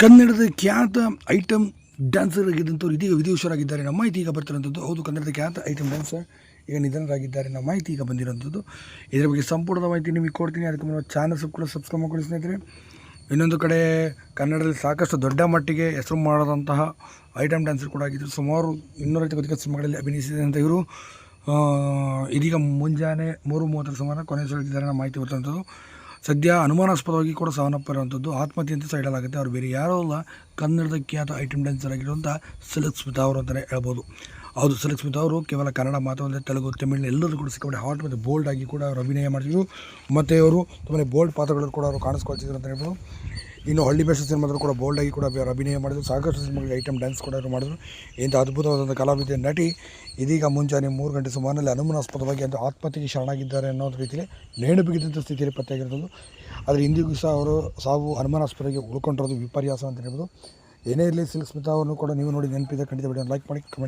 ಕನ್ನಡದ ಖ್ಯಾತ item dancer ಆಗಿದ್ದಂಥವ್ರು ಇದೀಗ ವಿಧಿವಶರಾಗಿದ್ದಾರೆ ನಮ್ಮ ಮಾಹಿತಿ ಈಗ ಬರ್ತಿರೋಂಥದ್ದು. ಹೌದು, ಕನ್ನಡದ ಖ್ಯಾತ ಐಟಮ್ ಡ್ಯಾನ್ಸರ್ ಈಗ ನಿಧನರಾಗಿದ್ದಾರೆ ನಮ್ಮ ಮಾಹಿತಿ ಈಗ ಬಂದಿರೋಂಥದ್ದು. ಇದರ ಬಗ್ಗೆ ಸಂಪೂರ್ಣದ ಮಾಹಿತಿ ನಿಮಗೆ ಕೊಡ್ತೀನಿ. ಅದಕ್ಕೆ ನಮ್ಮ ಚಾನಲ್ ಕೂಡ ಸಬ್ಸ್ಕ್ರೈಬ್ ಮಾಡ್ಕೊಳ್ಳಿ ಸ್ನೇಹಿತರೆ. ಇನ್ನೊಂದು ಕಡೆ ಕನ್ನಡದಲ್ಲಿ ಸಾಕಷ್ಟು ದೊಡ್ಡ ಮಟ್ಟಿಗೆ ಹೆಸರು ಮಾಡದಂತಹ ಐಟಮ್ ಡ್ಯಾನ್ಸರ್ ಕೂಡ ಆಗಿದ್ದರು. ಸುಮಾರು 250 ಅಧಿಕ ಸಿನಿಮಾಗಳಲ್ಲಿ ಅಭಿನಯಿಸಿದಂಥ ಇವರು ಇದೀಗ ಮುಂಜಾನೆ 3:30 ಸುಮಾರು ಕೊನೆಯುಸಿರೆಳೆದಿದ್ದಾರೆ ನಮ್ಮ ಮಾಹಿತಿ ಬರ್ತಂಥದ್ದು. ಸದ್ಯ ಅನುಮಾನಾಸ್ಪದವಾಗಿ ಕೂಡ ಸಾವನ್ನಪ್ಪಿರುವಂಥದ್ದು. ಆತ್ಮಹತ್ಯೆ ಅಂತ ಹೇಳಲಾಗುತ್ತೆ. ಅವರು ಬೇರೆ ಯಾರೂ ಅಲ್ಲ, ಕನ್ನಡದ ಖ್ಯಾತ ಐಟಮ್ ಡ್ಯಾನ್ಸರ್ ಆಗಿರುವಂಥ ಸಿಲ್ಕ್ ಸ್ಮಿತಾ ಅವರು ಅಂತಲೇ ಹೇಳ್ಬೋದು. ಹೌದು, ಸಿಲ್ಕ್ ಸ್ಮಿತಾ ಅವರು ಕೇವಲ ಕನ್ನಡ ಮಾತ್ರವಲ್ಲದೆ ತೆಲುಗು, ತಮಿಳು ಎಲ್ಲರೂ ಕೂಡ ಸಿಕ್ಕಾಪಟ್ಟೆ ಹಾಟ್ ಮತ್ತು ಬೋಲ್ಡ್ ಆಗಿ ಕೂಡ ಅವರು ಅಭಿನಯ ಮಾಡ್ತಿದ್ರು. ಮತ್ತು ಅವರು ತುಂಬಾ ಬೋಲ್ಡ್ ಪಾತ್ರಗಳು ಕೂಡ ಅವರು ಕಾಣಿಸ್ಕೊಳ್ತಿದ್ರು ಅಂತ ಹೇಳ್ಬೋದು. ಇನ್ನು ಹಳ್ಳಿ ಬೇಷ ಸಿನಿಮಾದ್ರು ಕೂಡ ಬೋಲ್ಡಾಗಿ ಕೂಡ ಅವರು ಅಭಿನಯ ಮಾಡಿದ್ರು. ಸಾಕಷ್ಟು ಸಿನಿಮಾಗಳಿಗೆ ಐಟಮ್ ಡ್ಯಾನ್ಸ್ ಕೂಡ ಅವರು ಮಾಡಿದ್ರು. ಇಂಥ ಅದ್ಭುತವಾದಂಥ ಕಲಾವಿದೆ ನಟಿ ಇದೀಗ ಮುಂಜಾನೆ 3 ಗಂಟೆ ಸುಮಾರಿನಲ್ಲಿ ಅನುಮಾನಾಸ್ಪದವಾಗಿ ಅಂತ ಆತ್ಮಹತ್ಯೆಗೆ ಶರಣಾಗಿದ್ದಾರೆ ಅನ್ನೋ ರೀತಿಯಲ್ಲಿ ನೇಣು ಬಿಗಿದಂಥ ಸ್ಥಿತಿಯಲ್ಲಿ ಪತ್ತೆಯಾಗಿರೋದು. ಆದರೆ ಇಂದಿಗೂ ಸಹ ಅವರು ಸಾವು ಅನುಮಾನಾಸ್ಪದವಾಗಿ ಉಳ್ಕೊಂಡಿರೋದು ವಿಪರ್ಯಾಸ ಅಂತ ಹೇಳ್ಬೋದು. ಏನೇ ಇರಲಿ, ಸಿಲ್ಕ್ ಸ್ಮಿತಾ ಅವರನ್ನು ಕೂಡ ನೀವು ನೋಡಿ ನೆನಪಿದೆ ಖಂಡಿತ ವಿಡಿಯೋ ಲೈಕ್ ಮಾಡಿ, ಕಮೆಂಟ್